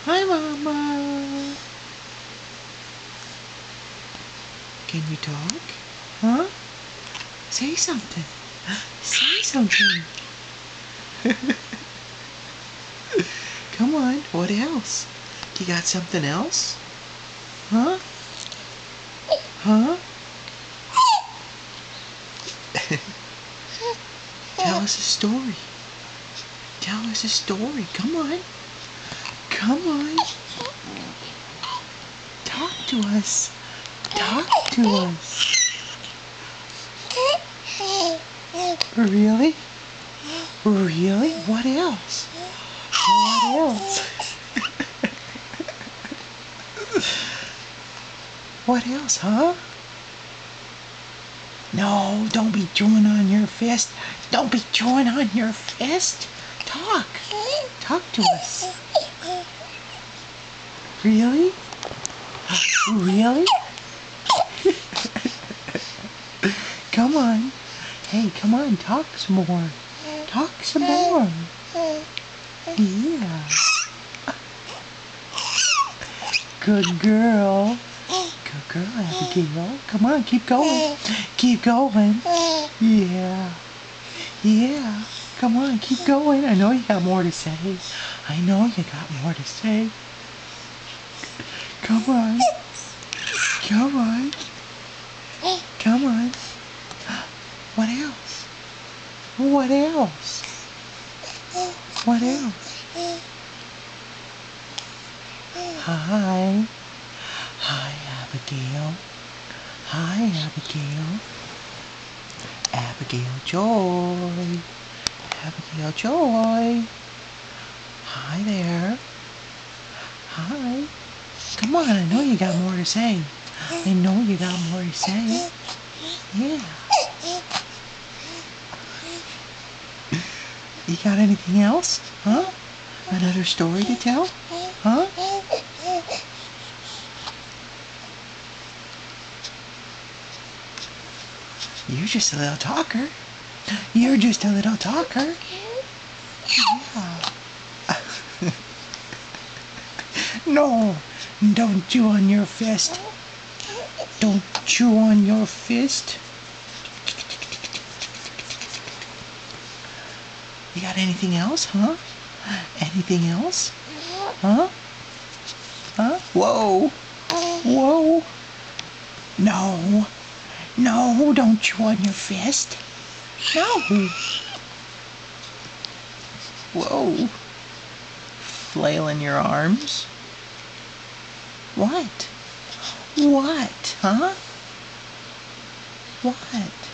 Hi, Mama. Can you talk? Huh? Say something. Say something. Come on. What else? You got something else? Huh? Huh? Tell us a story. Tell us a story. Come on. Come on. Talk to us. Talk to us. Really? Really? What else? What else? What else, huh? No, don't be chewing on your fist. Don't be chewing on your fist. Talk. Talk to us. Really? Really? Come on. Hey, come on, talk some more. Talk some more. Yeah. Good girl. Good girl, Abigail. Come on, keep going. Keep going. Yeah. Yeah. Come on, keep going. I know you got more to say. I know you got more to say. Come on. Come on. Come on. What else? What else? What else? Hi. Hi, Abigail. Hi, Abigail. Abigail Joy. Abigail Joy. Hi there. Hi. Come on, I know you got more to say. I know you got more to say. Yeah. You got anything else? Huh? Another story to tell? Huh? You're just a little talker. You're just a little talker. Yeah. No, don't chew on your fist. Don't chew on your fist. You got anything else, huh? Anything else? Huh? Huh? Whoa. Whoa. No. No, don't chew on your fist. No. Whoa. Flailing your arms. What? What? Huh? What?